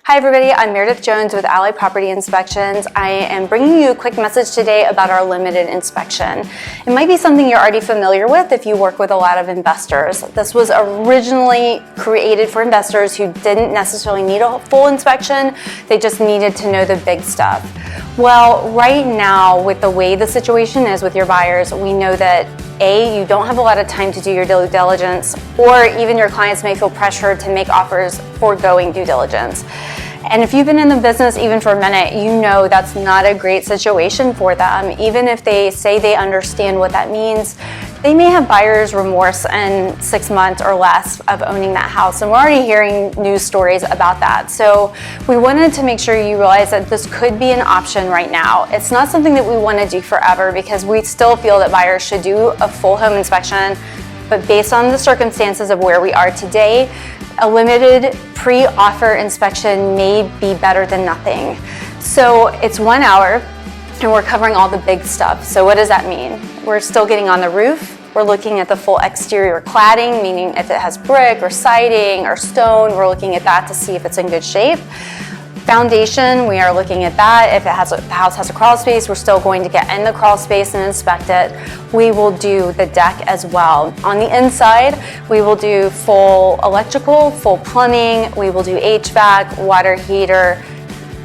Hi everybody, I'm Meredith Jones with Ally Property Inspections. I am bringing you a quick message today about our limited inspection. It might be something you're already familiar with if you work with a lot of investors. This was originally created for investors who didn't necessarily need a full inspection, they just needed to know the big stuff. Well, right now, with the way the situation is with your buyers, we know that A, you don't have a lot of time to do your due diligence, or even your clients may feel pressured to make offers foregoing due diligence. And if you've been in the business even for a minute, you know that's not a great situation for them. Even if they say they understand what that means, they may have buyer's remorse in 6 months or less of owning that house. And we're already hearing news stories about that. So we wanted to make sure you realize that this could be an option right now. It's not something that we want to do forever because we still feel that buyers should do a full home inspection. But based on the circumstances of where we are today, a limited pre-offer inspection may be better than nothing. So it's 1 hour and we're covering all the big stuff. So what does that mean? We're still getting on the roof. We're looking at the full exterior cladding, meaning if it has brick or siding or stone, we're looking at that to see if it's in good shape. Foundation, we are looking at that. If the house has a crawl space, we're still going to get in the crawl space and inspect it. We will do the deck as well. On the inside, we will do full electrical, full plumbing, we will do HVAC, water heater,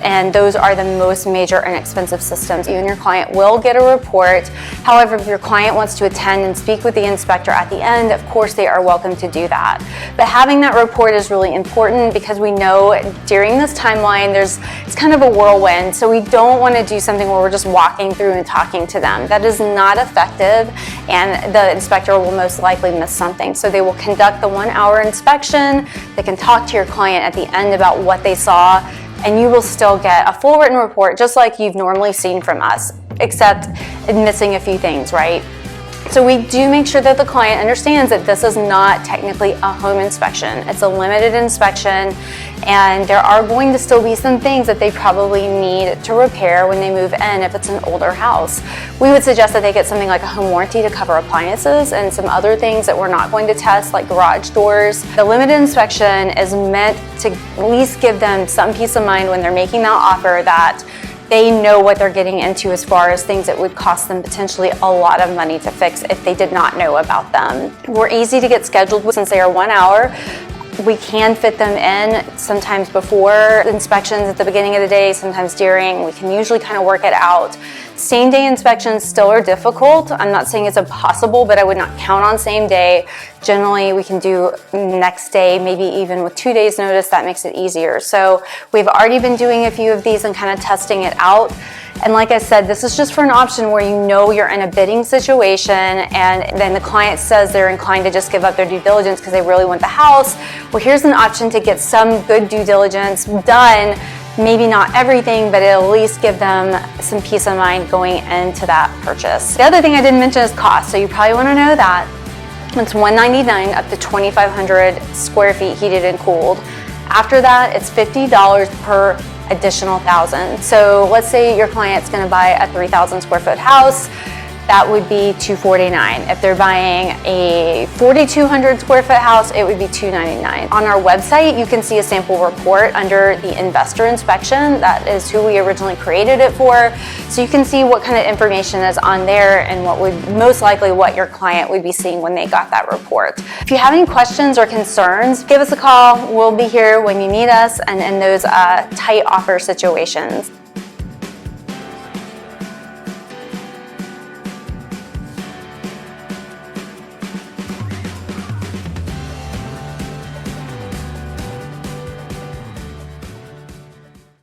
and those are the most major and expensive systems. You and your client will get a report. However, if your client wants to attend and speak with the inspector at the end, of course they are welcome to do that. But having that report is really important because we know during this timeline it's kind of a whirlwind. So we don't want to do something where we're just walking through and talking to them. That is not effective and the inspector will most likely miss something. So they will conduct the 1 hour inspection. They can talk to your client at the end about what they saw, and you will still get a full written report just like you've normally seen from us, except missing a few things, right? So we do make sure that the client understands that this is not technically a home inspection. It's a limited inspection, and there are going to still be some things that they probably need to repair when they move in if it's an older house. We would suggest that they get something like a home warranty to cover appliances and some other things that we're not going to test, like garage doors. The limited inspection is meant to at least give them some peace of mind when they're making that offer that they know what they're getting into as far as things that would cost them potentially a lot of money to fix if they did not know about them. We're easy to get scheduled with since they are 1 hour. We can fit them in sometimes before inspections at the beginning of the day, sometimes during. We can usually kind of work it out. Same day inspections still are difficult. I'm not saying it's impossible, but I would not count on same day. Generally, we can do next day, maybe even with 2 days notice. That makes it easier. So we've already been doing a few of these and kind of testing it out. And like I said, this is just for an option where you know you're in a bidding situation and then the client says they're inclined to just give up their due diligence because they really want the house. Well, here's an option to get some good due diligence done. Maybe not everything, but it'll at least give them some peace of mind going into that purchase. The other thing I didn't mention is cost. So you probably want to know that. It's $199 up to 2,500 square feet heated and cooled. After that, it's $50 per additional 1,000. So let's say your client's going to buy a 3,000 square foot house. That would be $249. If they're buying a 4,200 square foot house, it would be $299. On our website, you can see a sample report under the investor inspection. That is who we originally created it for. So you can see what kind of information is on there and what would most likely what your client would be seeing when they got that report. If you have any questions or concerns, give us a call. We'll be here when you need us and in those tight offer situations.